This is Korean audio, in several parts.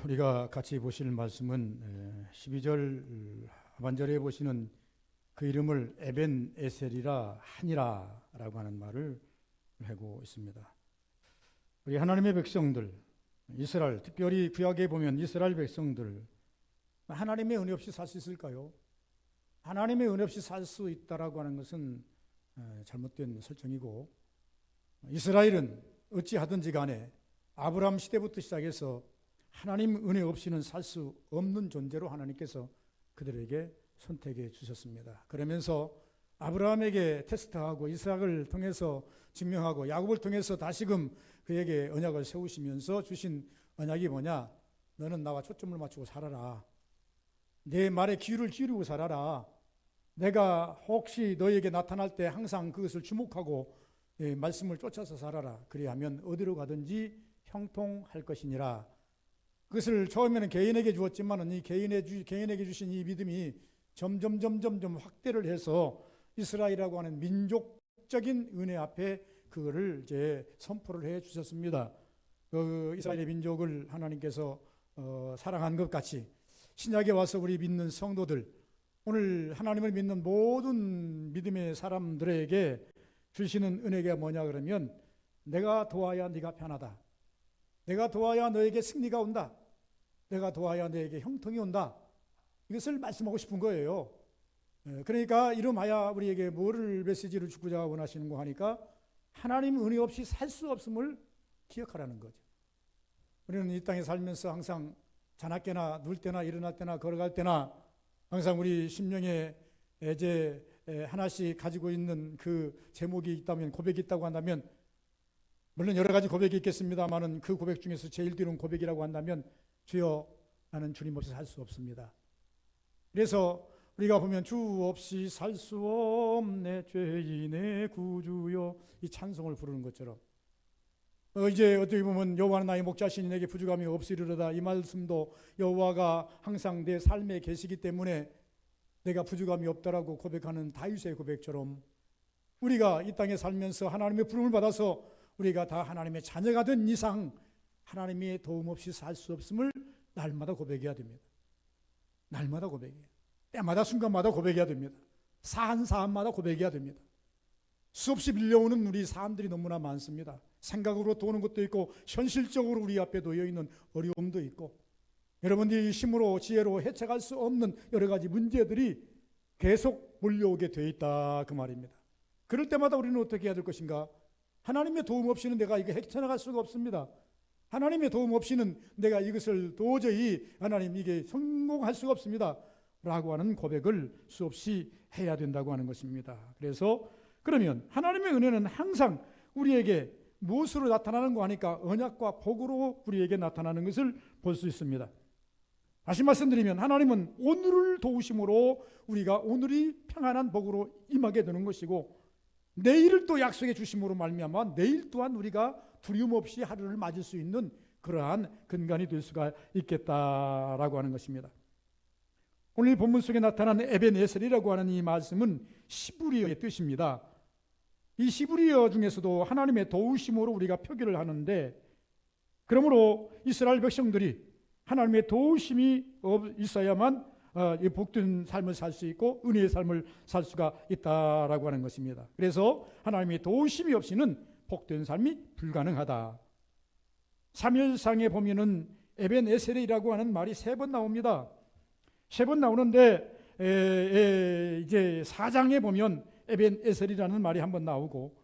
우리가 같이 보실 말씀은 12절 하반절에 보시는 그 이름을 에벤 에셀이라 하니라라고 하는 말을 하고 있습니다. 우리 하나님의 백성들, 이스라엘, 특별히 구약에 보면 이스라엘 백성들, 하나님의 은혜 없이 살 수 있을까요? 하나님의 은혜 없이 살 수 있다라고 하는 것은 잘못된 설정이고, 이스라엘은 어찌하든지 간에 아브라함 시대부터 시작해서 하나님 은혜 없이는 살 수 없는 존재로 하나님께서 그들에게 선택해 주셨습니다. 그러면서 아브라함에게 테스트하고 이삭을 통해서 증명하고 야곱을 통해서 다시금 그에게 언약을 세우시면서 주신 언약이 뭐냐? 너는 나와 초점을 맞추고 살아라. 내 말에 귀를 기울이고 살아라. 내가 혹시 너에게 나타날 때 항상 그것을 주목하고 말씀을 쫓아서 살아라. 그리하면 어디로 가든지 형통할 것이니라. 그것을 처음에는 개인에게 주었지만 이 개인에게 주신 이 믿음이 점점 확대를 해서 이스라엘이라고 하는 민족적인 은혜 앞에 그거를 이제 선포를 해 주셨습니다. 그 이스라엘의 민족을 하나님께서 사랑한 것 같이 신약에 와서 우리 믿는 성도들, 오늘 하나님을 믿는 모든 믿음의 사람들에게 주시는 은혜가 뭐냐 그러면 내가 도와야 네가 편하다. 내가 도와야 너에게 승리가 온다. 내가 도와야 너에게 형통이 온다. 이것을 말씀하고 싶은 거예요. 그러니까 이름하여 우리에게 뭐를 메시지를 주고자 원하시는 거 하니까 하나님 은혜 없이 살 수 없음을 기억하라는 거죠. 우리는 이 땅에 살면서 항상 자나깨나 누울 때나 일어날 때나 걸어갈 때나 항상 우리 심령에 이제 하나씩 가지고 있는 그 제목이 있다면, 고백이 있다고 한다면, 물론 여러 가지 고백이 있겠습니다만은 그 고백 중에서 제일 뒤로는 고백이라고 한다면 주여 나는 주님 없이 살 수 없습니다. 그래서 우리가 보면 주 없이 살 수 없네 죄인의 구주여, 이 찬송을 부르는 것처럼 이제 어떻게 보면 여호와는 나의 목자시니 내게 부족함이 없으리로다, 이 말씀도 여호와가 항상 내 삶에 계시기 때문에 내가 부족함이 없다라고 고백하는 다윗의 고백처럼 우리가 이 땅에 살면서 하나님의 부름을 받아서 우리가 다 하나님의 자녀가 된 이상 하나님의 도움 없이 살 수 없음을 날마다 고백해야 됩니다. 날마다 고백해요. 때마다 순간마다 고백해야 됩니다. 사안마다 고백해야 됩니다. 수없이 밀려오는 우리 사람들이 너무나 많습니다. 생각으로 도는 것도 있고 현실적으로 우리 앞에 놓여 있는 어려움도 있고 여러분들이 힘으로 지혜로 해체할 수 없는 여러 가지 문제들이 계속 몰려오게 돼 있다 그 말입니다. 그럴 때마다 우리는 어떻게 해야 될 것인가? 하나님의 도움 없이는 내가 이거 헤쳐나갈 수가 없습니다. 하나님의 도움 없이는 내가 이것을 도저히 하나님 이게 성공할 수가 없습니다 라고 하는 고백을 수없이 해야 된다고 하는 것입니다. 그래서 그러면 하나님의 은혜는 항상 우리에게 무엇으로 나타나는 거 하니까 언약과 복으로 우리에게 나타나는 것을 볼 수 있습니다. 다시 말씀드리면 하나님은 오늘을 도우심으로 우리가 오늘이 평안한 복으로 임하게 되는 것이고 내일을 또 약속해 주심으로 말미암아 내일 또한 우리가 두려움 없이 하루를 맞을 수 있는 그러한 근간이 될 수가 있겠다라고 하는 것입니다. 오늘 본문 속에 나타난 에벤에셀이라고 하는 이 말씀은 시브리어의 뜻입니다. 이 시브리어 중에서도 하나님의 도우심으로 우리가 표기를 하는데, 그러므로 이스라엘 백성들이 하나님의 도우심이 있어야만 복된 삶을 살 수 있고 은혜의 삶을 살 수가 있다라고 하는 것입니다. 그래서 하나님의 도우심이 없이는 복된 삶이 불가능하다. 사무엘상에 보면은 에벤에셀이라고 하는 말이 3번 나옵니다. 3번 나오는데 이제 4장에 보면 에벤에셀이라는 말이 한번 나오고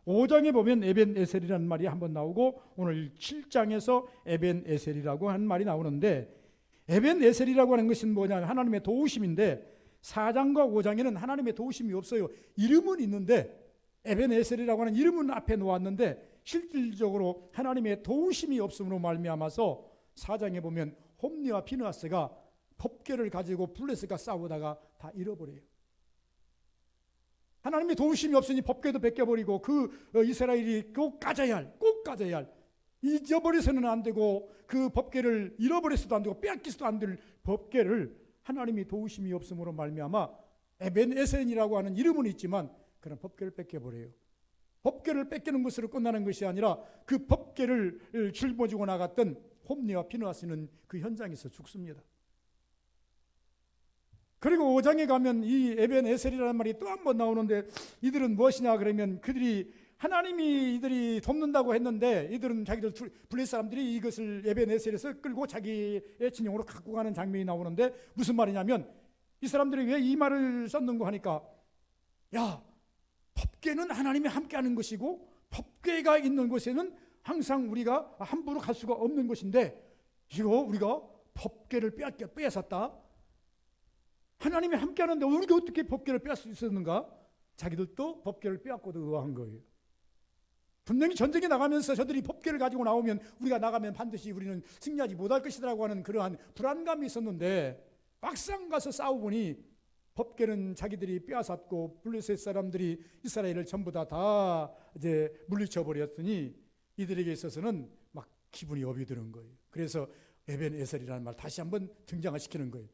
5장에 보면 에벤에셀이라는 말이 한번 나오고 오늘 7장에서 에벤에셀이라고 하는 말이 나오는데, 에벤에셀이라고 하는 것은 뭐냐면 하나님의 도우심인데 4장과 5장에는 하나님의 도우심이 없어요. 이름은 있는데 에벤에셀이라고 하는 이름은 앞에 놓았는데 실질적으로 하나님의 도우심이 없음으로 말미암아서 4장에 보면 홈리와 피느하스가 법궤를 가지고 블레셋과 싸우다가 다 잃어버려요. 하나님의 도우심이 없으니 법궤도 뺏겨버리고 그 이스라엘이 꼭 가져야 할 잊어버려서는 안 되고 그 법궤를 잃어버려서도 안 되고 빼앗기서도 안 될 법궤를 하나님이 도우심이 없음으로 말미암아 에벤에셀이라고 하는 이름은 있지만 그런 법궤를 뺏겨버려요. 법궤를 뺏기는 것으로 끝나는 것이 아니라 그 법궤를 짊어지고 나갔던 홈리와 피느하스는 그 현장에서 죽습니다. 그리고 5장에 가면 이 에벤에셀이라는 말이 또 한 번 나오는데, 이들은 무엇이냐 그러면 그들이 하나님이 이들이 돕는다고 했는데 이들은 자기들 블레셋 사람들이 이것을 에벤에셀에서 끌고 자기의 진영으로 갖고 가는 장면이 나오는데, 무슨 말이냐면 이 사람들이 왜 이 말을 썼는가 하니까, 야, 법궤는 하나님이 함께하는 것이고 법궤가 있는 곳에는 항상 우리가 함부로 갈 수가 없는 것인데, 이거 우리가 법궤를 빼앗았다. 하나님이 함께하는데 우리가 어떻게 법궤를 빼앗을 수 있었는가? 자기들도 법궤를 빼앗고도 의아한 거예요. 분명히 전쟁에 나가면서 저들이 법궤를 가지고 나오면 우리가 나가면 반드시 우리는 승리하지 못할 것이라고 하는 그러한 불안감이 있었는데, 막상 가서 싸우보니 법궤는 자기들이 빼앗았고 블레셋 사람들이 이스라엘을 전부 다 이제 물리쳐 버렸으니 이들에게 있어서는 막 기분이 업이 드는 거예요. 그래서 에벤에셀이라는 말 다시 한번 등장을 시키는 거예요.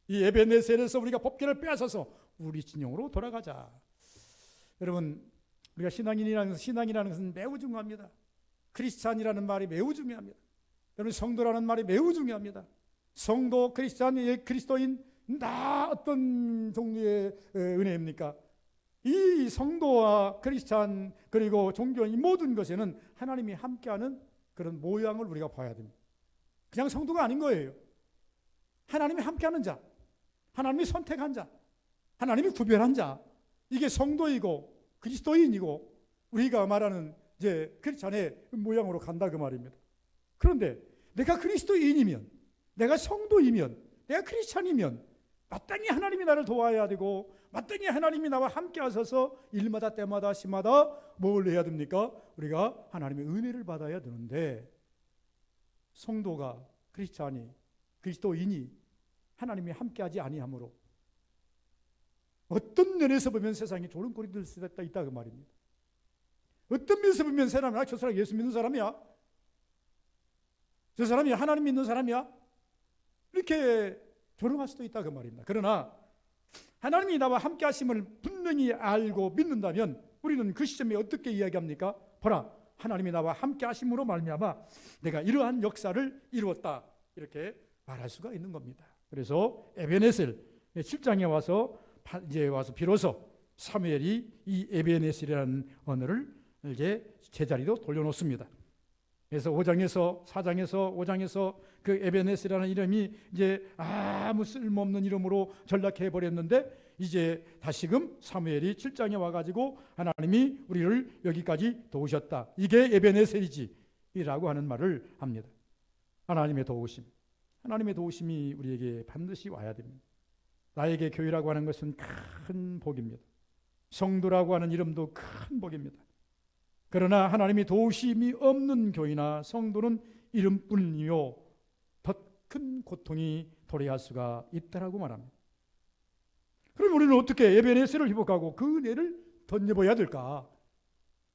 이 에벤에셀에서 우리가 법궤를 빼앗아서 우리 진영으로 돌아가자. 여러분, 우리가 신앙이라는 것은 매우 중요합니다. 크리스찬이라는 말이 매우 중요합니다. 여러분, 성도라는 말이 매우 중요합니다. 성도, 크리스찬, 그리스도인 다 어떤 종류의 은혜입니까? 이 성도와 크리스찬 그리고 종교인 이 모든 것에는 하나님이 함께하는 그런 모양을 우리가 봐야 됩니다. 그냥 성도가 아닌 거예요. 하나님이 함께하는 자, 하나님이 선택한 자, 하나님이 구별한 자, 이게 성도이고 그리스도인이고 우리가 말하는 이제 크리스찬의 모양으로 간다 그 말입니다. 그런데 내가 그리스도인이면, 내가 성도이면, 내가 크리스찬이면 마땅히 하나님이 나를 도와야 되고 마땅히 하나님이 나와 함께 하셔서 일마다 때마다 시마다 뭘 해야 됩니까? 우리가 하나님의 은혜를 받아야 되는데, 성도가 크리스찬이 그리스도인이 하나님이 함께하지 아니하므로 어떤 면에서 보면 세상에 조롱거리 될 수 있다 그 말입니다. 어떤 면에서 보면 사람이, 저 사람 예수 믿는 사람이야, 저 사람이 하나님 믿는 사람이야, 이렇게 조롱할 수도 있다 그 말입니다. 그러나 하나님이 나와 함께 하심을 분명히 알고 믿는다면 우리는 그 시점에 어떻게 이야기합니까? 보라, 하나님이 나와 함께 하심으로 말미암아 내가 이러한 역사를 이루었다, 이렇게 말할 수가 있는 겁니다. 그래서 에벤에셀 7장에 와서 비로소 사무엘이 이 에벤에셀이라는 언어를 이제 제자리로 돌려놓습니다. 그래서 5장에서 4장에서 5장에서 그 에벤에셀이라는 이름이 이제 아무 쓸모없는 이름으로 전락해 버렸는데, 이제 다시금 사무엘이 7장에 와가지고 하나님이 우리를 여기까지 도우셨다, 이게 에벤에셀이지 라고 하는 말을 합니다. 하나님의 도우심, 하나님의 도우심이 우리에게 반드시 와야 됩니다. 나에게 교회라고 하는 것은 큰 복입니다. 성도라고 하는 이름도 큰 복입니다. 그러나 하나님이 도우심이 없는 교회나 성도는 이름뿐이요 더 큰 고통이 도래할 수가 있다라고 말합니다. 그럼 우리는 어떻게 에벤에셀을 회복하고 그 은혜를 덧입어야 될까?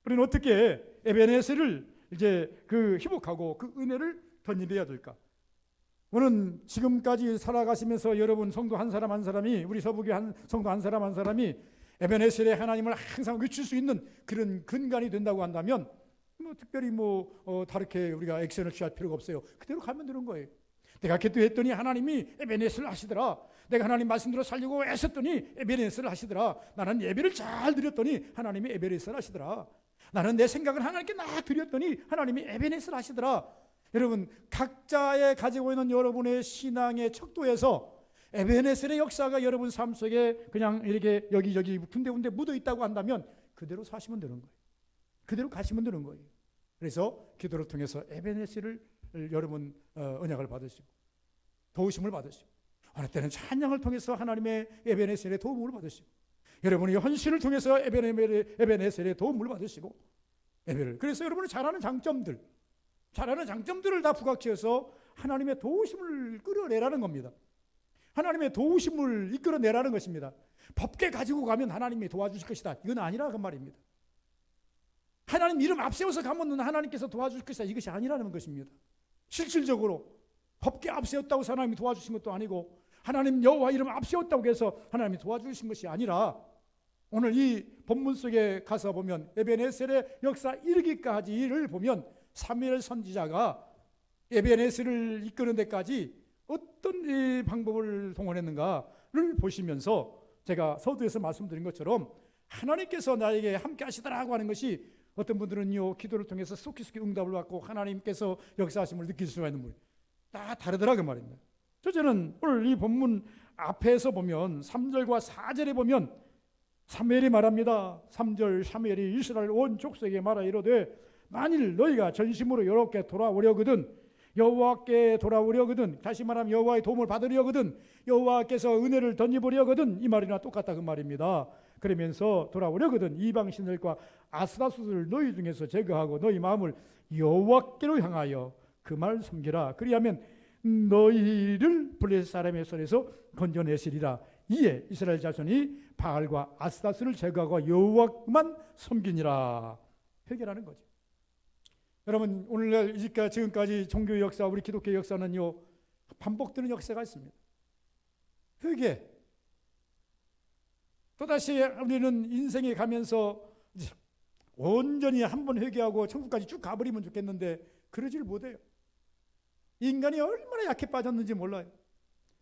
우리는 어떻게 에벤에셀을 이제 그 회복하고 그 은혜를 덧입어야 될까? 오늘 지금까지 살아가시면서 여러분 성도 한 사람 한 사람이, 우리 서부교회 성도 한 사람 한 사람이 에벤에셀의 하나님을 항상 외칠 수 있는 그런 근간이 된다고 한다면 특별히 다르게 우리가 액션을 취할 필요가 없어요. 그대로 가면 되는 거예요. 내가 기도했더니 하나님이 에벤에셀을 하시더라. 내가 하나님 말씀대로 살려고 애썼더니 에벤에셀을 하시더라. 나는 예배를 잘 드렸더니 하나님이 에벤에셀을 하시더라. 나는 내 생각을 하나님께 막 드렸더니 하나님이 에벤에셀을 하시더라. 여러분, 각자의 가지고 있는 여러분의 신앙의 척도에서 에벤에셀의 역사가 여러분 삶 속에 그냥 이렇게 여기저기 군데군데 묻어 있다고 한다면 그대로 사시면 되는 거예요. 그대로 가시면 되는 거예요. 그래서 기도를 통해서 에벤에셀을 여러분 언약을 받으시고 도우심을 받으시고, 어느 때는 찬양을 통해서 하나님의 에벤에셀의 도움을 받으시고, 여러분이 헌신을 통해서 에벤에셀의 도움을 받으시고, 그래서 여러분이 잘하는 장점들을 다 부각지어서 하나님의 도우심을 끌어내라는 겁니다. 하나님의 도우심을 이끌어내라는 것입니다. 법궤 가지고 가면 하나님이 도와주실 것이다, 이건 아니라 그 말입니다. 하나님 이름 앞세워서 가면 하나님께서 도와주실 것이다, 이것이 아니라는 것입니다. 실질적으로 법궤 앞세웠다고 해서 하나님이 도와주신 것도 아니고, 하나님 여호와 이름 앞세웠다고 해서 하나님이 도와주신 것이 아니라, 오늘 이 본문 속에 가서 보면 에벤에셀의 역사 이르기까지를 보면 사무엘 선지자가 에베네스를 이끄는 데까지 어떤 이 방법을 동원했는가를 보시면서 제가 서두에서 말씀드린 것처럼 하나님께서 나에게 함께 하시더라고 하는 것이 어떤 분들은요 기도를 통해서 속히 응답을 받고 하나님께서 역사하심을 느낄 수가 있는 분이 다 다르더라고 말입니다. 저는 오늘 이 본문 앞에서 보면 3절과 4절에 보면 사무엘이 말합니다. 3절 사무엘이 이스라엘 온 족속에게 말하 이르되 만일 너희가 전심으로 여호와께 돌아오려거든 여호와께 돌아오려거든 다시 말하면 여호와의 도움을 받으려거든 여호와께서 은혜를 덧입으려거든 이 말이나 똑같다 그 말입니다. 그러면서 돌아오려거든 이방신들과 아스타스를 너희 중에서 제거하고 너희 마음을 여호와께로 향하여 그 말 섬기라. 그리하면 너희를 블레셋 사람의 손에서 건져내시리라. 이에 이스라엘 자손이 바알과 아스타스를 제거하고 여호와만 섬기니라. 회개라는 거죠. 여러분 오늘날 지금까지 종교의 역사 우리 기독교의 역사는요 반복되는 역사가 있습니다. 회개. 또다시 우리는 인생에 가면서 온전히 한번 회개하고 천국까지 쭉 가버리면 좋겠는데 그러질 못해요. 인간이 얼마나 약해 빠졌는지 몰라요.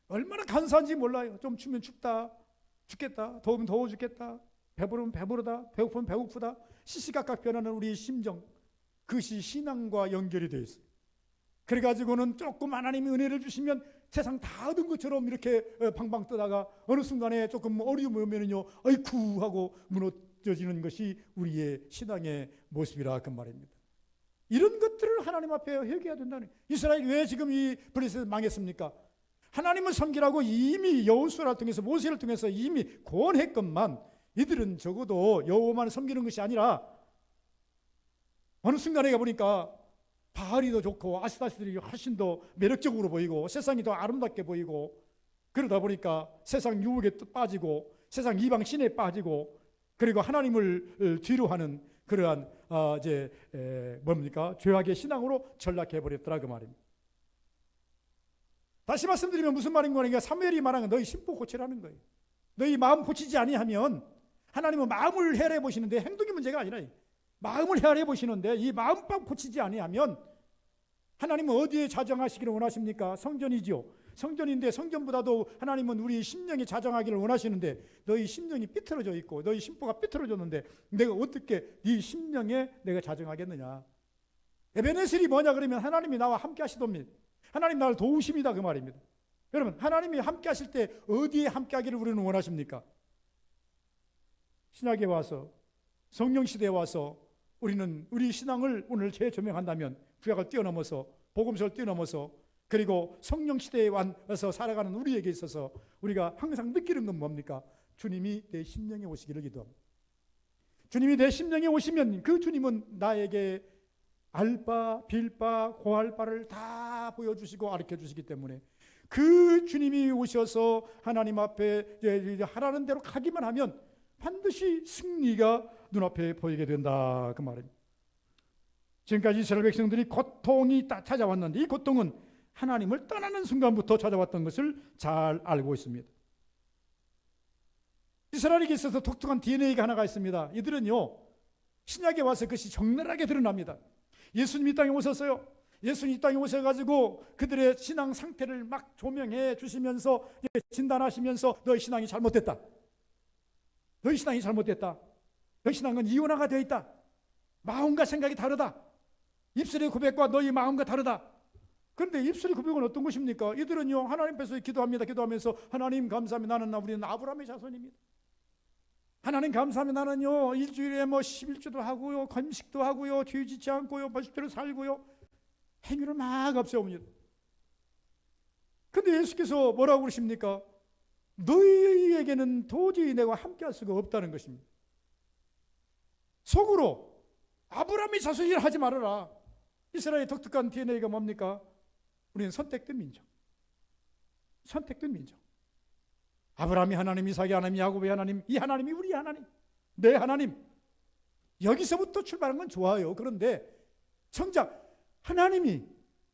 얼마나 간사한지 몰라요. 좀 추면 춥다, 죽겠다, 더우면 더워 죽겠다, 배부르면 배부르다, 배고프면 배고프다, 시시각각 변하는 우리의 심정, 그것이 신앙과 연결이 되어 있어요. 그래가지고는 조금 하나님이 은혜를 주시면 세상 다 얻은 것처럼 이렇게 방방 뜨다가 어느 순간에 조금 어려움이 오면은요, 아이쿠 하고 무너져지는 것이 우리의 신앙의 모습이라 그 말입니다. 이런 것들을 하나님 앞에 회개해야 된다는 거예요. 이스라엘이 왜 지금 이 블레셋 망했습니까? 하나님을 섬기라고 이미 여호수아를 통해서 모세를 통해서 이미 권했건만 이들은 적어도 여호와만 섬기는 것이 아니라 어느 순간에 가보니까 바알이 더 좋고 아스타스들이 훨씬 더 매력적으로 보이고 세상이 더 아름답게 보이고 그러다 보니까 세상 유혹에 빠지고 세상 이방 신에 빠지고 그리고 하나님을 뒤로 하는 그러한 죄악의 신앙으로 전락해 버렸더라 그 말입니다. 다시 말씀드리면 무슨 말인 거니까 사무엘이 말한 건 너희 심보 고치라는 거예요. 너희 마음 고치지 아니하면 하나님은 마음을 헤아려 보시는데 행동이 문제가 아니라 마음을 헤아려 보시는데 이 마음밥 고치지 아니하면 하나님은 어디에 자정하시기를 원하십니까? 성전이지요. 성전인데 성전보다도 하나님은 우리 심령이 자정하기를 원하시는데 너희 심령이 삐뚤어져 있고 너희 심보가 삐뚤어졌는데 내가 어떻게 네 심령에 내가 자정하겠느냐. 에베네셀이 뭐냐 그러면 하나님이 나와 함께 하시옵니다. 하나님 나를 도우십니다 그 말입니다. 여러분 하나님이 함께 하실 때 어디에 함께 하기를 우리는 원하십니까? 신약에 와서 성령 시대에 와서 우리는 우리 신앙을 오늘 재조명한다면 구약을 뛰어넘어서 복음서를 뛰어넘어서 그리고 성령 시대에 와서 살아가는 우리에게 있어서 우리가 항상 느끼는 건 뭡니까? 주님이 내 심령에 오시기를 기도합니다. 주님이 내 심령에 오시면 그 주님은 나에게 알바, 빌바, 고할바를 다 보여주시고 가르쳐주시기 때문에 그 주님이 오셔서 하나님 앞에 하라는 대로 가기만 하면 반드시 승리가 눈앞에 보이게 된다 그 말입니다. 지금까지 이스라엘 백성들이 고통이 찾아왔는데 이 고통은 하나님을 떠나는 순간부터 찾아왔던 것을 잘 알고 있습니다. 이스라엘에게 있어서 독특한 DNA가 하나가 있습니다. 이들은요 신약에 와서 그것이 적나라하게 드러납니다. 예수님이 땅에 오셨어요. 예수님이 이 땅에 오셔가지고 그들의 신앙 상태를 막 조명해 주시면서 진단하시면서 너희 신앙이 잘못됐다. 너희 신앙이 잘못됐다. 너희 신앙은 이원화가 되어 있다. 마음과 생각이 다르다. 입술의 고백과 너희 마음과 다르다. 그런데 입술의 고백은 어떤 것입니까? 이들은요 하나님 앞에서 기도하면서 하나님 감사합니다. 우리는 아브라함의 자손입니다. 하나님 감사합니다. 나는요 일주일에 11주도 하고요 금식도 하고요 뒤지지 않고요 벌칙대로 살고요 행위를 막 앞세웁니다. 그런데 예수께서 뭐라고 그러십니까? 너희에게는 도저히 내가 함께 할 수가 없다는 것입니다. 속으로 아브라함의 자손이라 하지 말아라. 이스라엘의 독특한 DNA가 뭡니까? 우리는 선택된 민족. 선택된 민족. 아브라함이 하나님, 이삭이 하나님, 야곱의 하나님, 이 하나님이 우리 하나님, 내 하나님. 여기서부터 출발한 건 좋아요. 그런데 정작 하나님이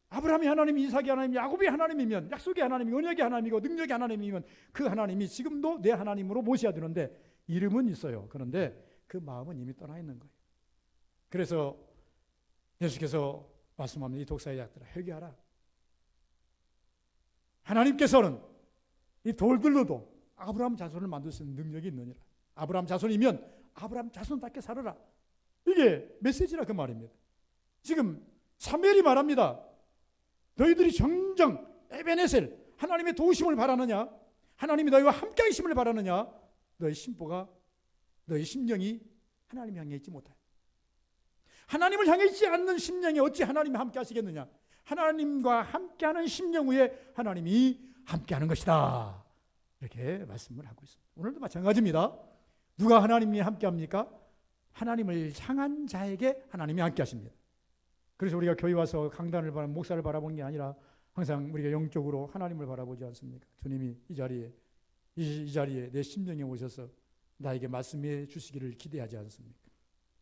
아브라함이 하나님, 이삭이 하나님, 야곱이 하나님이면 약속의 하나님이 언약의 하나님이고 능력의 하나님이면 그 하나님이 지금도 내 하나님으로 모셔야 되는데 이름은 있어요. 그런데 그 마음은 이미 떠나 있는 거예요. 그래서 예수께서 말씀합니다. 이 독사의 약들아 회개하라. 하나님께서는 이 돌들로도 아브라함 자손을 만들 수 있는 능력이 있느니라. 아브라함 자손이면 아브라함 자손답게 살아라. 이게 메시지라 그 말입니다. 지금 사무엘이 말합니다. 너희들이 정정 에벤에셀 하나님의 도우심을 바라느냐, 하나님이 너희와 함께 하심을 바라느냐, 너희 심보가, 너희 심령이 하나님 향해 있지 못해. 하나님을 향해 있지 않는 심령이 어찌 하나님이 함께 하시겠느냐. 하나님과 함께하는 심령 위에 하나님이 함께하는 것이다. 이렇게 말씀을 하고 있습니다. 오늘도 마찬가지입니다. 누가 하나님이 함께합니까? 하나님을 향한 자에게 하나님이 함께하십니다. 그래서 우리가 교회 와서 강단을 바라보는 목사를 바라보는 게 아니라 항상 우리가 영적으로 하나님을 바라보지 않습니까? 주님이 이 자리에 내 심령에 오셔서 나에게 말씀해 주시기를 기대하지 않습니까?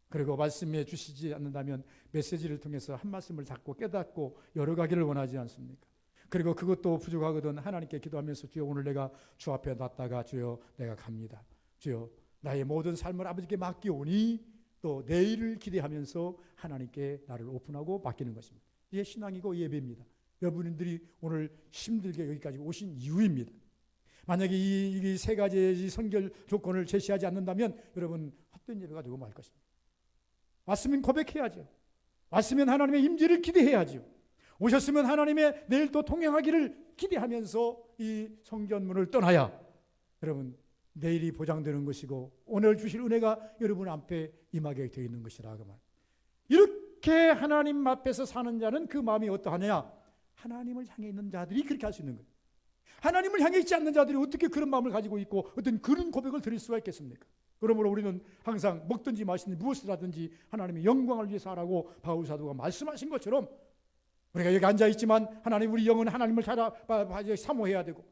그리고 말씀해 주시지 않는다면 메시지를 통해서 한 말씀을 잡고 깨닫고 열어가기를 원하지 않습니까? 그리고 그것도 부족하거든 하나님께 기도하면서 주여 오늘 내가 주 앞에 놨다가 주여 내가 갑니다. 주여 나의 모든 삶을 아버지께 맡기오니 또 내일을 기대하면서 하나님께 나를 오픈하고 맡기는 것입니다. 이게 신앙이고 예배입니다. 여러분들이 오늘 힘들게 여기까지 오신 이유입니다. 만약에 이 세 가지의 선결 조건을 제시하지 않는다면 여러분 헛된 예배가 되고 말 것입니다. 왔으면 고백해야죠. 왔으면 하나님의 임재를 기대해야죠. 오셨으면 하나님의 내일 또 통행하기를 기대하면서 이 성전문을 떠나야 여러분 내일이 보장되는 것이고 오늘 주실 은혜가 여러분 앞에 임하게 되어 있는 것이라 그 말. 이렇게 하나님 앞에서 사는 자는 그 마음이 어떠하냐? 하나님을 향해 있는 자들이 그렇게 할 수 있는 거예요. 하나님을 향해 있지 않는 자들이 어떻게 그런 마음을 가지고 있고 어떤 그런 고백을 드릴 수가 있겠습니까? 그러므로 우리는 항상 먹든지 마시든지 무엇을 하든지 하나님의 영광을 위해서 하라고 바울 사도가 말씀하신 것처럼 우리가 여기 앉아있지만 하나님 우리 영은 하나님을 사모해야 되고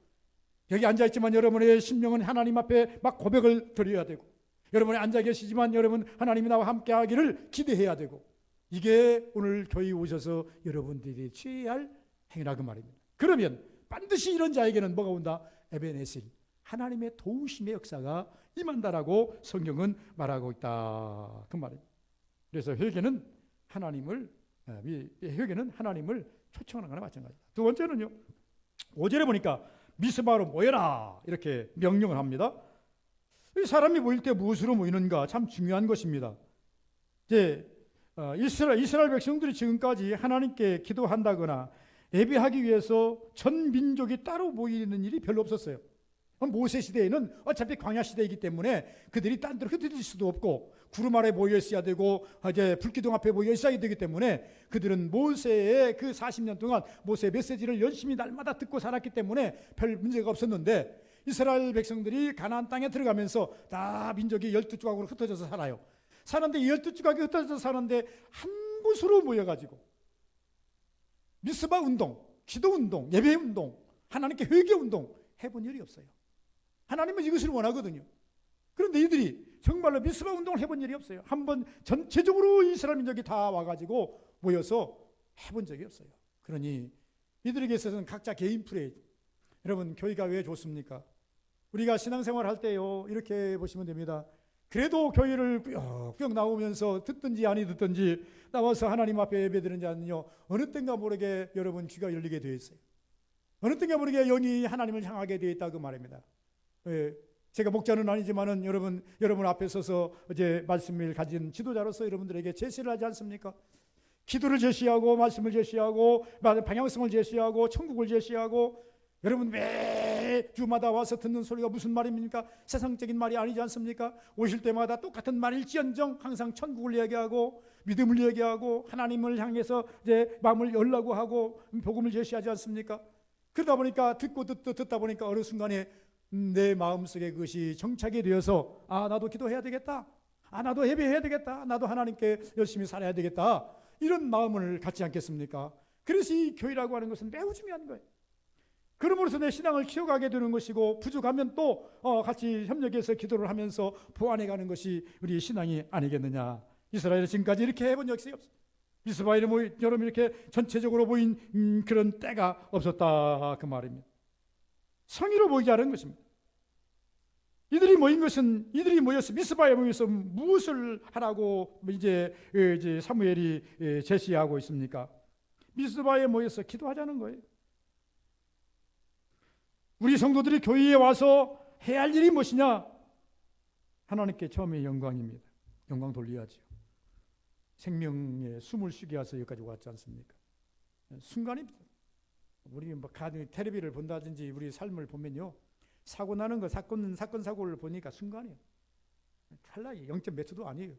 여기 앉아있지만 여러분의 심령은 하나님 앞에 막 고백을 드려야 되고 여러분이 앉아 계시지만 여러분 하나님이 나와 함께 하기를 기대해야 되고 이게 오늘 교회에 오셔서 여러분들이 취해야 할 행위라 그 말입니다. 그러면 반드시 이런 자에게는 뭐가 온다? 에벤에셀 하나님의 도우심의 역사가 임한다라고 성경은 말하고 있다 그 말입니다. 그래서 회개는 하나님을 초청하는 거나 마찬가지다. 두 번째는요. 5절에 보니까 미스바로 모여라 이렇게 명령을 합니다. 사람이 모일 때 무엇으로 모이는가 참 중요한 것입니다. 이제 이스라엘 백성들이 지금까지 하나님께 기도한다거나 예배하기 위해서 전 민족이 따로 모이는 일이 별로 없었어요. 모세 시대에는 어차피 광야 시대이기 때문에 그들이 딴 데로 흩어질 수도 없고 구름 아래 모여 있어야 되고 이제 불기둥 앞에 모여 있어야 되기 때문에 그들은 모세의 그 40년 동안 모세의 메시지를 열심히 날마다 듣고 살았기 때문에 별 문제가 없었는데 이스라엘 백성들이 가나안 땅에 들어가면서 다 민족이 12조각으로 흩어져서 살아요. 사는데 12조각이 흩어져서 사는데 한 곳으로 모여가지고 미스바 운동, 기도 운동, 예배 운동, 하나님께 회개 운동 해본 일이 없어요. 하나님은 이것을 원하거든요. 그런데 이들이 정말로 미스바 운동을 해본 일이 없어요. 한번 전체적으로 이스라엘 민족이 다 와가지고 모여서 해본 적이 없어요. 그러니 이들에게 있어서는 각자 개인 프레이. 여러분 교회가 왜 좋습니까? 우리가 신앙생활 할 때요 이렇게 보시면 됩니다. 그래도 교회를 꾸역꾸역 나오면서 듣든지 아니 듣든지 나와서 하나님 앞에 예배드리는 자는요 어느 땐가 모르게 여러분 귀가 열리게 되어 있어요. 어느 땐가 모르게 영이 하나님을 향하게 되어 있다 그 말입니다. 제가 목자는 아니지만은 여러분 앞에 서서 이제 말씀을 가진 지도자로서 여러분들에게 제시를 하지 않습니까? 기도를 제시하고 말씀을 제시하고 방향성을 제시하고 천국을 제시하고 여러분 매주마다 와서 듣는 소리가 무슨 말입니까? 세상적인 말이 아니지 않습니까? 오실 때마다 똑같은 말일지언정 항상 천국을 얘기하고 믿음을 얘기하고 하나님을 향해서 이제 마음을 열라고 하고 복음을 제시하지 않습니까? 그러다 보니까 듣다 보니까 어느 순간에 내 마음속에 그것이 정착이 되어서 나도 기도해야 되겠다. 나도 예배해야 되겠다. 나도 하나님께 열심히 살아야 되겠다. 이런 마음을 갖지 않겠습니까? 그래서 이 교회라고 하는 것은 매우 중요한 거예요. 그러므로서 내 신앙을 키워가게 되는 것이고 부족하면 또 같이 협력해서 기도를 하면서 보완해가는 것이 우리의 신앙이 아니겠느냐. 이스라엘은 지금까지 이렇게 해본 적이 없어요. 이스라엘은 이렇게 전체적으로 모인 그런 때가 없었다 그 말입니다. 성의로 모이자는 것입니다. 이들이 모여서 미스바에 모여서 무엇을 하라고 이제 사무엘이 제시하고 있습니까? 미스바에 모여서 기도하자는 거예요. 우리 성도들이 교회에 와서 해야 할 일이 무엇이냐? 하나님께 처음에 영광입니다. 영광 돌려야죠. 생명에 숨을 쉬게 하셔서 여기까지 왔지 않습니까? 순간입니다. 우리 뭐 텔레비를 본다든지 우리 삶을 보면요, 사고 나는 거 사건 사고를 보니까 순간이에요. 찰나에 0. 몇 초도 아니에요.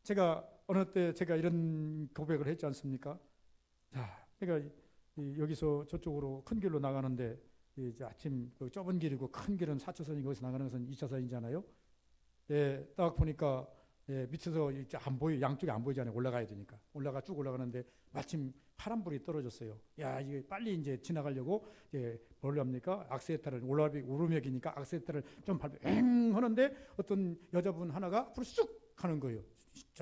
제가 어느 때 제가 이런 고백을 했지 않습니까? 자, 그러니까 여기서 저쪽으로 큰 길로 나가는데 이제 아침 그 좁은 길이고 큰 길은 4차선이고 거기서 나가는 것은 2차선이잖아요. 예, 딱 보니까 밑에서 이제 안 보여, 양쪽이 안 보이잖아요. 올라가야 되니까 쭉 올라가는데 마침 파란불이 떨어졌어요. 야, 이게 빨리 이제 지나가려고 뭘 합니까? 악셀레터를 오르막이니까 악셀레터를 좀 밟고 엥 하는데 어떤 여자분 하나가 앞으로 쑥 하는 거예요.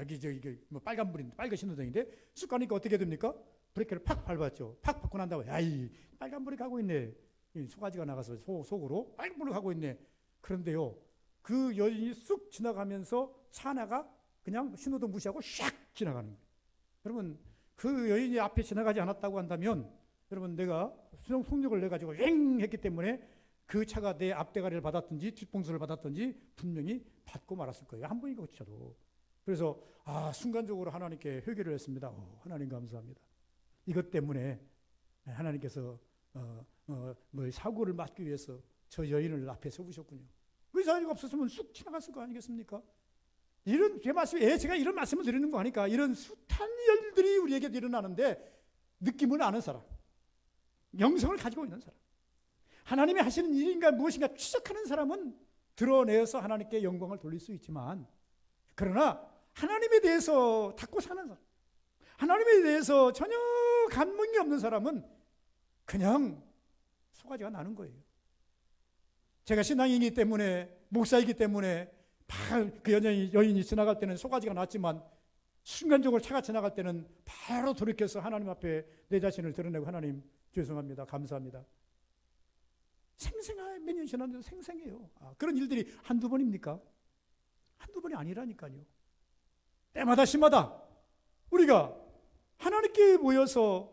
이게 뭐 빨간불인데 빨간 신호등인데 쑥 가니까 어떻게 됩니까? 브레이크를 팍 밟았죠. 팍 밟고 난 다음에 야이 빨간불이 가고 있네. 소가지가 나가서 속으로 빨간불이 가고 있네. 그런데요, 그 여인이 쑥 지나가면서 차 하나가 그냥 신호등 무시하고 샥 지나가는 거예요. 여러분, 그 여인이 앞에 지나가지 않았다고 한다면 여러분, 내가 속력을 내가지고 왱 했기 때문에 그 차가 내 앞대가리를 받았든지 뒷봉수를 받았든지 분명히 받고 말았을 거예요. 한 번이고 그쳐도. 그래서 순간적으로 하나님께 회개를 했습니다. 하나님 감사합니다. 이것 때문에 하나님께서 뭐 사고를 막기 위해서 저 여인을 앞에 세우셨군요. 그 자리가 없었으면 쑥 지나갔을 거 아니겠습니까? 이런 제가 이런 말씀을 드리는 거 아니까 이런 숱한 일들이 우리에게 일어나는데 느낌을 아는 사람, 영성을 가지고 있는 사람, 하나님이 하시는 일인가 무엇인가 추적하는 사람은 드러내서 하나님께 영광을 돌릴 수 있지만, 그러나 하나님에 대해서 닫고 사는 사람, 하나님에 대해서 전혀 감흥이 없는 사람은 그냥 소가지가 나는 거예요. 제가 신앙이기 때문에, 목사이기 때문에 그 여인이 지나갈 때는 소가지가 났지만 순간적으로 차가 지나갈 때는 바로 돌이켜서 하나님 앞에 내 자신을 드러내고, 하나님 죄송합니다, 감사합니다. 생생하게 몇 년 지났는데도 생생해요. 그런 일들이 한두 번입니까? 한두 번이 아니라니까요. 때마다 시마다 우리가 하나님께 모여서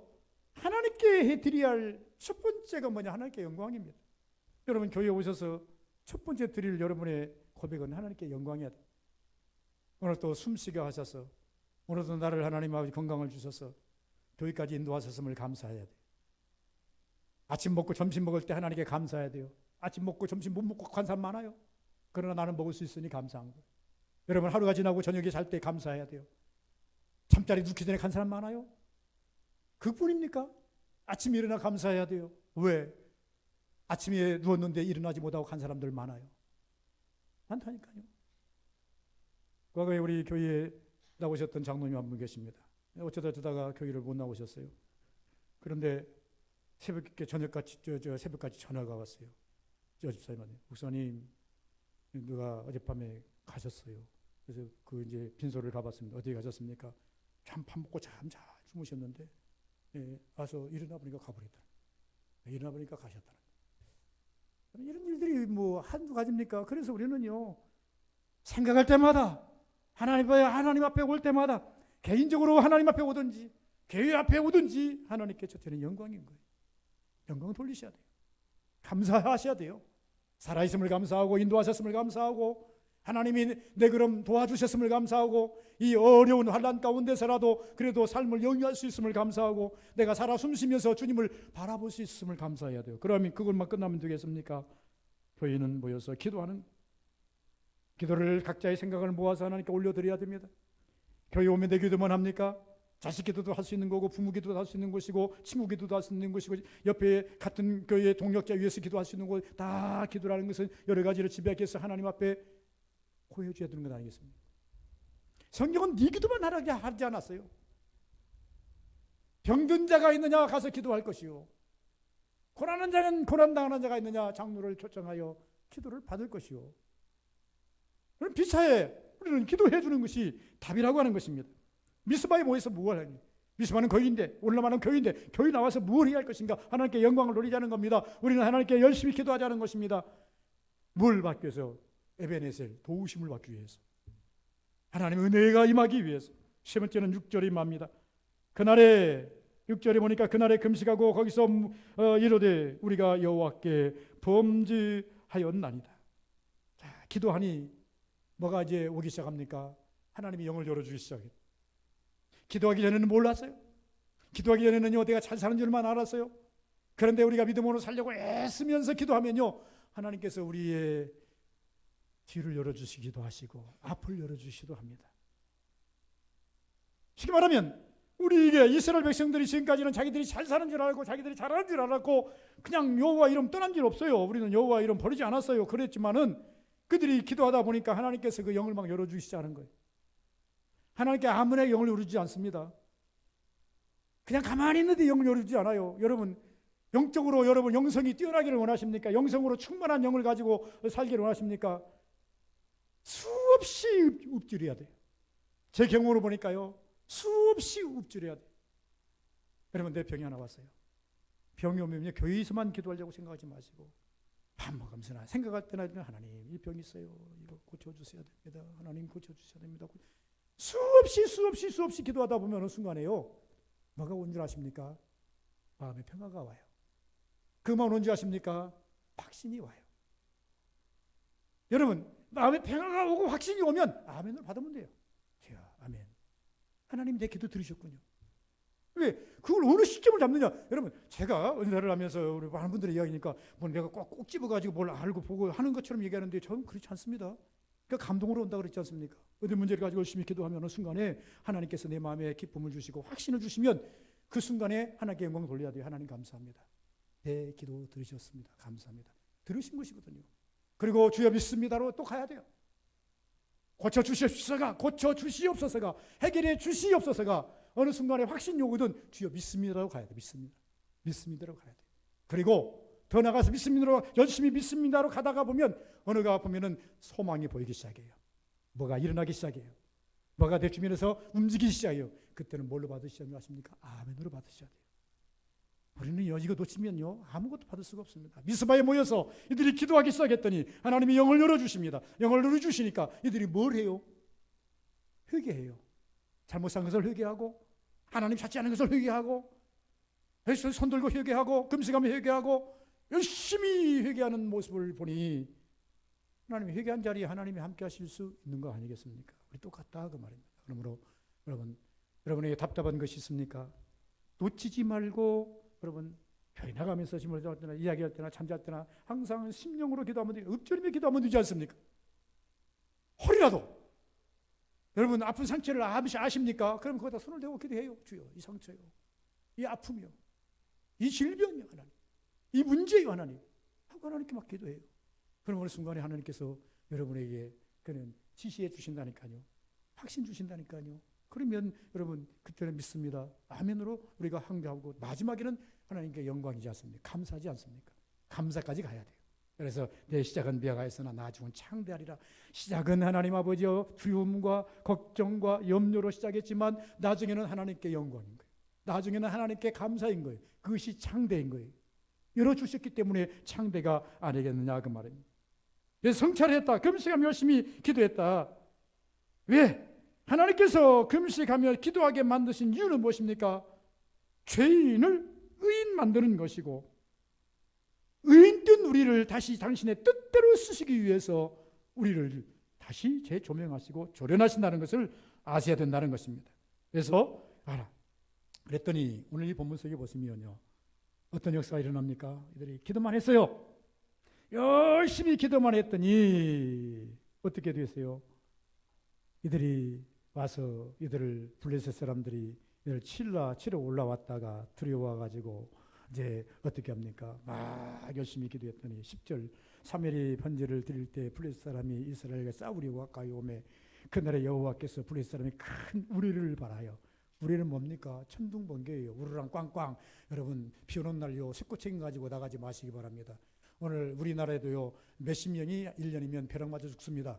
하나님께 해드려야 할 첫 번째가 뭐냐? 하나님께 영광입니다. 여러분, 교회에 오셔서 첫 번째 드릴 여러분의 고백은 하나님께 영광이야. 오늘 또 숨쉬게 하셔서, 오늘도 나를 하나님 아버지 건강을 주셔서 교회까지 인도하셨음을 감사해야 돼요. 아침 먹고 점심 먹을 때 하나님께 감사해야 돼요. 아침 먹고 점심 못 먹고 간 사람 많아요. 그러나 나는 먹을 수 있으니 감사한 거예요. 여러분, 하루가 지나고 저녁에 잘 때 감사해야 돼요. 잠자리 눕기 전에 간 사람 많아요. 그뿐입니까? 아침에 일어나 감사해야 돼요. 왜? 아침에 누웠는데 일어나지 못하고 간 사람들 많아요. 많다니까요. 과거에 우리 교회에 나오셨던 장로님 한 분 계십니다. 어쩌다 저다가 교회를 못 나오셨어요. 그런데 새벽에 저녁같이 새벽까지 전화가 왔어요. 저 집사님한테, 목사님, 누가 어젯밤에 가셨어요. 그래서 이제 빈소를 가봤습니다. 어디에 가셨습니까? 밥 먹고 잘 주무셨는데 와서 일어나 보니까 가버리더라. 일어나 보니까 가셨더라. 이런 일들이 뭐 한두 가지입니까? 그래서 우리는요, 생각할 때마다 하나님 앞에 올 때마다 개인적으로 하나님 앞에 오든지 교회 앞에 오든지 하나님께 저때는 영광인 거예요. 영광 돌리셔야 돼요. 감사하셔야 돼요. 살아있음을 감사하고 인도하셨음을 감사하고 하나님이 내 걸음 도와주셨음을 감사하고 이 어려운 환난 가운데서라도 그래도 삶을 영위할 수 있음을 감사하고 내가 살아 숨쉬면서 주님을 바라볼 수 있음을 감사해야 돼요. 그러면 그것만 끝나면 되겠습니까? 교회는 모여서 기도하는, 기도를 각자의 생각을 모아서 하나님께 올려드려야 됩니다. 교회 오면 내 기도만 합니까? 자식 기도도 할 수 있는 거고 부모 기도도 할 수 있는 것이고 친구 기도도 할 수 있는 것이고 옆에 같은 교회 동역자 위해서 기도할 수 있는 거 다 기도라는 것은 여러 가지를 지배하기 위해서 하나님 앞에 고해줘야 되는 것 아니겠습니까? 성경은 네 기도만 하라고 하지 않았어요. 병든 자가 있느냐 가서 기도할 것이요, 고난하는 자는 고난당하는 자가 있느냐 장로를 초청하여 기도를 받을 것이요. 그럼 비차에 우리는 기도해 주는 것이 답이라고 하는 것입니다. 미스바에 모여서 무엇을 하니? 미스바는 거인데 올라가는 교회인데 교회 나와서 무엇을 해야 할 것인가? 하나님께 영광을 돌리자는 겁니다. 우리는 하나님께 열심히 기도하자는 것입니다. 뭘 받기 위해서? 에베네셀, 도우심을 받기 위해서, 하나님의 은혜가 임하기 위해서. 세 번째는 6절에 임합니다. 그날에 6절에 보니까 그날에 금식하고 거기서 이르되 우리가 여호와께 범죄하였나이다. 자, 기도하니 뭐가 이제 오기 시작합니까? 하나님이 영을 열어주기 시작해요. 기도하기 전에는 몰랐어요. 기도하기 전에는요, 내가 잘 사는 줄만 알았어요. 그런데 우리가 믿음으로 살려고 애쓰면서 기도하면요, 하나님께서 우리의 뒤를 열어주시기도 하시고 앞을 열어주시기도 합니다. 쉽게 말하면 우리에게 이스라엘 백성들이 지금까지는 자기들이 잘 사는 줄 알고 자기들이 잘하는 줄 알았고 그냥 여호와 이름 떠난 줄 없어요. 우리는 여호와 이름 버리지 않았어요. 그랬지만은 그들이 기도하다 보니까 하나님께서 그 영을 막 열어주시자는 거예요. 하나님께 아무나 영을 열어주지 않습니다. 그냥 가만히 있는데 영을 열어주지 않아요. 여러분, 영적으로 여러분 영성이 뛰어나기를 원하십니까? 영성으로 충만한 영을 가지고 살기를 원하십니까? 수없이 읊조려야 돼요. 제 경우로 보니까요, 수없이 읊조려야 돼요. 여러분, 내 병이 하나 왔어요. 병이 오면요, 교회에서만 기도하려고 생각하지 마시고 밥 먹으면서나 생각할 때나 하나님 이 병이 있어요. 이거 고쳐주셔야 됩니다. 하나님 고쳐주셔야 됩니다. 수없이 기도하다 보면 어느 순간에요, 뭐가 온 줄 아십니까? 마음의 평화가 와요. 그 마음 온 줄 아십니까? 확신이 와요. 여러분, 마음의 평화가 오고 확신이 오면 아멘을 받으면 돼요. 주여, 아멘. 하나님이 내 기도 들으셨군요. 왜? 그걸 어느 시점을 잡느냐? 여러분, 제가 은사를 하면서 우리 많은 분들이 이야기하니까 뭐 내가 꼭 집어가지고 뭘 알고 보고 하는 것처럼 얘기하는데 저는 그렇지 않습니다. 그러니까 감동으로 온다 그랬지 않습니까? 어떤 문제를 가지고 열심히 기도하면 어느 순간에 하나님께서 내 마음에 기쁨을 주시고 확신을 주시면 그 순간에 하나님께 영광을 돌려야 돼요. 하나님 감사합니다. 내 기도 들으셨습니다. 감사합니다. 들으신 것이거든요. 그리고 주여 믿습니다로 또 가야 돼요. 고쳐주시옵소서가 해결해 주시옵소서가 어느 순간에 확신이 오거든 주여 믿습니다로 가야 돼. 믿습니다로 가야 돼. 그리고 더 나가서 믿습니다로 열심히 믿습니다로 가다가 보면 어느가 보면은 소망이 보이기 시작해요. 뭐가 일어나기 시작해요. 뭐가 내 주변에서 움직이기 시작해요. 그때는 뭘로 받으셔야 하십니까? 아멘으로 받으셔야 돼요. 우리는 이거 놓치면요 아무것도 받을 수가 없습니다. 미스바에 모여서 이들이 기도하기 시작했더니 하나님이 영을 열어주십니다. 영을 열어주시니까 이들이 뭘 해요? 회개해요. 잘못 산 것을 회개하고 하나님 찾지 않은 것을 회개하고 손 들고 회개하고 금식하며 회개하고 열심히 회개하는 모습을 보니 하나님이 회개한 자리에 하나님이 함께 하실 수 있는 거 아니겠습니까? 우리 똑같다 그 말입니다. 그러므로 여러분에게 답답한 것이 있습니까? 놓치지 말고 여러분 교회 나가면서 짐을 질 때나 이야기할 때나 잠잘 때나 항상 심령으로 기도하면 되죠. 읊조리며 기도하면 되지 않습니까? 혹이라도 여러분 아픈 상처를 아십니까? 그럼 거기다 손을 대고 기도해요. 주여 이 상처요, 이 아픔이요, 이 질병이요 하나님, 이 문제요 하나님 하고 하나님께 막 기도해요. 그럼 어느 순간에 하나님께서 여러분에게 그는 지시해 주신다니까요. 확신 주신다니까요. 그러면 여러분 그때는 믿습니다. 아멘으로 우리가 항대하고 마지막에는 하나님께 영광이지 않습니까? 감사하지 않습니까? 감사까지 가야 돼요. 그래서 내 시작은 비아가였으나 나중은 창대하리라. 시작은 하나님 아버지여 두려움과 걱정과 염려로 시작했지만 나중에는 하나님께 영광인 거예요. 나중에는 하나님께 감사인 거예요. 그것이 창대인 거예요. 열어주셨기 때문에 창대가 아니겠느냐 그 말입니다. 그래서 성찰했다. 금식하며 열심히 기도했다. 왜? 하나님께서 금식하며 기도하게 만드신 이유는 무엇입니까? 죄인을 의인 만드는 것이고 의인된 우리를 다시 당신의 뜻대로 쓰시기 위해서 우리를 다시 재조명하시고 조련하신다는 것을 아셔야 된다는 것입니다. 그래서 그랬더니 오늘 이 본문 속에 보시면요 어떤 역사가 일어납니까? 이들이 기도만 했어요. 열심히 기도만 했더니 어떻게 됐어요? 이들이 와서 이들을 블레셋 사람들이 이들을 치러 올라왔다가 두려워가지고 이제 어떻게 합니까? 막 열심히 기도했더니 10절 사무엘이 번제를 드릴 때 블레셋 사람이 이스라엘과 싸우려고 가까이 오매 그날에 여호와께서 블레셋 사람이 큰 우리를 바라요. 우리는 뭡니까? 천둥번개예요. 우르랑 꽝꽝. 여러분 비 오는 날요 쇠꼬챙이 가지고 나가지 마시기 바랍니다. 오늘 우리나라에도요 몇십 명이 1년이면 벼락 맞아 죽습니다.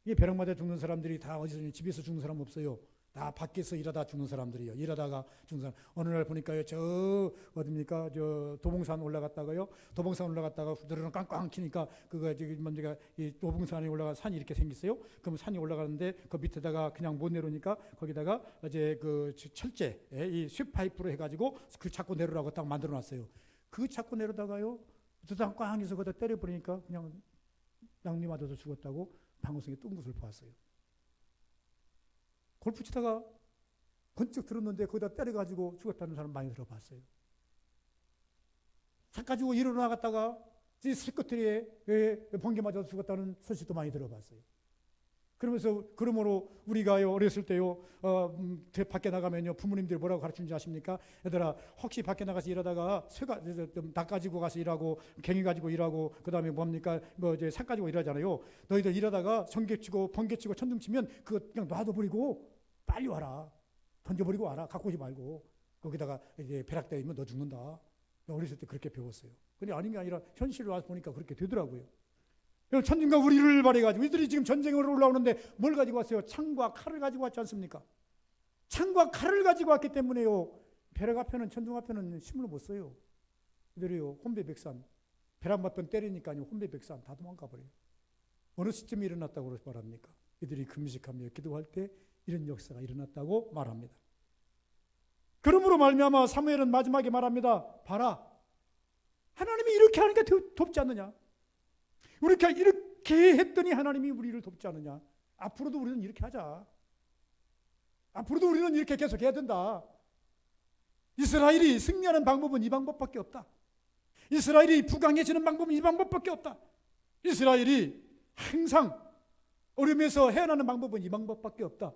이 벼락 맞아 죽는 사람들이 다 어디서 집에서 죽는 사람 없어요. 다 밖에서 일하다 죽는 사람들이요. 일하다가 죽는 사람. 어느 날 보니까요, 저 어딥니까? 저 도봉산 올라갔다가요. 도봉산 올라갔다가 후드르는 꽝꽝 치니까 그거 저기 뭔가 이 도봉산에 올라가 산이 이렇게 생겼어요. 그럼 산이 올라가는데 그 밑에다가 그냥 못 내려오니까 거기다가 이제 그 철제, 이 쇠파이프로 해가지고 그 자꾸 내려라고 딱 만들어놨어요. 그 자꾸 내려다가요, 두당 꽝 해서 거기다 때려버리니까 그냥 낭비 맞아서 죽었다고 방송에 뜬 것을 봤어요. 골프 치다가 번쩍 들었는데 거기다 때려가지고 죽었다는 사람 많이 들어봤어요. 차 가지고 일어나갔다가 스커트리에 번개 맞아서 죽었다는 소식도 많이 들어봤어요. 그러므로 우리가요, 어렸을 때요, 밖에 나가면요, 부모님들이 뭐라고 가르치는지 아십니까? 얘들아, 혹시 밖에 나가서 일하다가 닭 가지고 가서 일하고, 갱이 가지고 일하고, 그 다음에 뭡니까? 이제 삭 가지고 일하잖아요. 너희들 일하다가 성게치고, 번개치고, 천둥치면 그거 그냥 놔둬버리고 빨리 와라. 던져버리고 와라. 갖고 오지 말고. 거기다가 이제 벼락대에 있으면 너 죽는다. 어렸을 때 그렇게 배웠어요. 근데 아닌 게 아니라 현실로 와서 보니까 그렇게 되더라고요. 천군과 우리를 발해가지고 이들이 지금 전쟁으로 올라오는데 뭘 가지고 왔어요? 창과 칼을 가지고 왔지 않습니까? 창과 칼을 가지고 왔기 때문에요, 벼락 앞에는, 천둥 앞에는 힘을 못 써요. 이들이요, 혼배백산, 벼락 맞던 때리니까요, 혼배백산 다 도망가 버려요. 어느 시점에 일어났다고 말합니까? 이들이 금식하며 기도할 때 이런 역사가 일어났다고 말합니다. 그러므로 말미암아 사무엘은 마지막에 말합니다. 봐라, 하나님이 이렇게 하니까 돕지 않느냐? 우리가 이렇게 했더니 하나님이 우리를 돕지 않느냐? 앞으로도 우리는 이렇게 하자. 앞으로도 우리는 이렇게 계속 해야 된다. 이스라엘이 승리하는 방법은 이 방법밖에 없다. 이스라엘이 부강해지는 방법은 이 방법밖에 없다. 이스라엘이 항상 어려움에서 헤어나는 방법은 이 방법밖에 없다.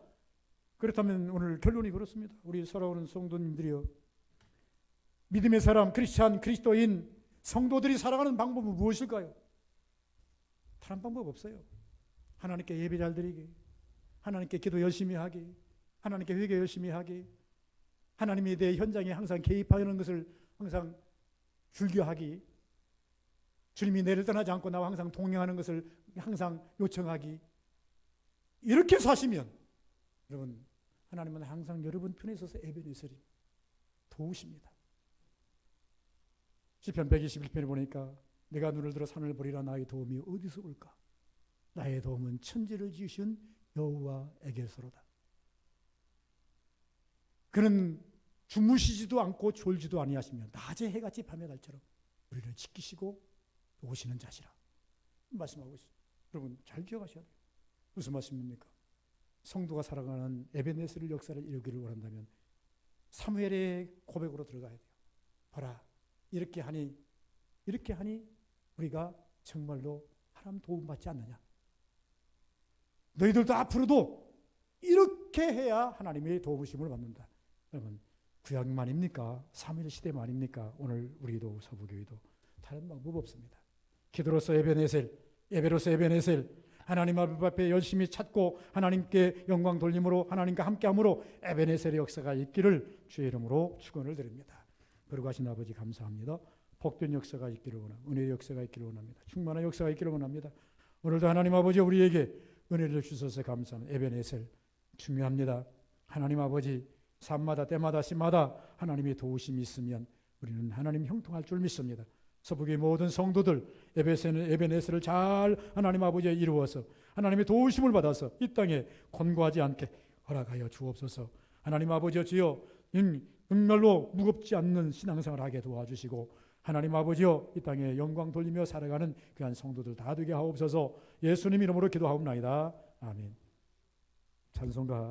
그렇다면 오늘 결론이 그렇습니다. 우리 사랑하는 성도님들이요, 믿음의 사람, 크리스찬, 그리스도인 성도들이 살아가는 방법은 무엇일까요? 다른 방법 없어요. 하나님께 예배 잘 드리기, 하나님께 기도 열심히 하기, 하나님께 회개 열심히 하기, 하나님에 대해 현장에 항상 개입하는 것을 항상 즐겨하기, 주님이 내를 떠나지 않고 나와 항상 동행하는 것을 항상 요청하기. 이렇게 사시면 여러분, 하나님은 항상 여러분 편에 서서 에베네셀이 도우십니다. 시편 121편에 보니까 내가 눈을 들어 산을 보리라 나의 도움이 어디서 올까? 나의 도움은 천지를 지으신 여호와에게서로다. 그는 주무시지도 않고 졸지도 아니하시며 낮에 해같이 밤에 달처럼 우리를 지키시고 오시는 자시라 말씀하고 있습니다. 여러분 잘 기억하셔야 돼요. 무슨 말씀입니까? 성도가 살아가는 에베네셀 역사를 이루기를 원한다면 사무엘의 고백으로 들어가야 돼요. 봐라, 이렇게 하니 우리가 정말로 하나님 도움받지 않느냐? 너희들도 앞으로도 이렇게 해야 하나님의 도우심을 받는다. 여러분, 구약만입니까? 사무엘 시대만입니까? 오늘 우리도 서부교회도 다른 방법 없습니다. 기도로서 에베네셀, 예배로서 에베네셀, 하나님 앞에 열심히 찾고 하나님께 영광 돌림으로 하나님과 함께함으로 에베네셀의 역사가 있기를 주의 이름으로 축원을 드립니다. 거룩하신 아버지 감사합니다. 복된 역사가 있기를 원합니다. 은혜의 역사가 있기를 원합니다. 충만한 역사가 있기를 원합니다. 오늘도 하나님 아버지 우리에게 은혜를 주셔서 감사합니다. 에베네셀 중요합니다. 하나님 아버지 삶마다 때마다 시마다 하나님의 도우심이 있으면 우리는 하나님 형통할 줄 믿습니다. 서북의 모든 성도들 에베네셀을 잘 하나님 아버지에 이루어서 하나님의 도우심을 받아서 이 땅에 곤고하지 않게 허락하여 주옵소서. 하나님 아버지여 주여 정말로 무겁지 않는 신앙생활을 하게 도와주시고 하나님 아버지여 이 땅에 영광 돌리며 살아가는 그한 성도들 다 되게 하옵소서. 예수님 이름으로 기도하옵나이다. 아멘. 찬송가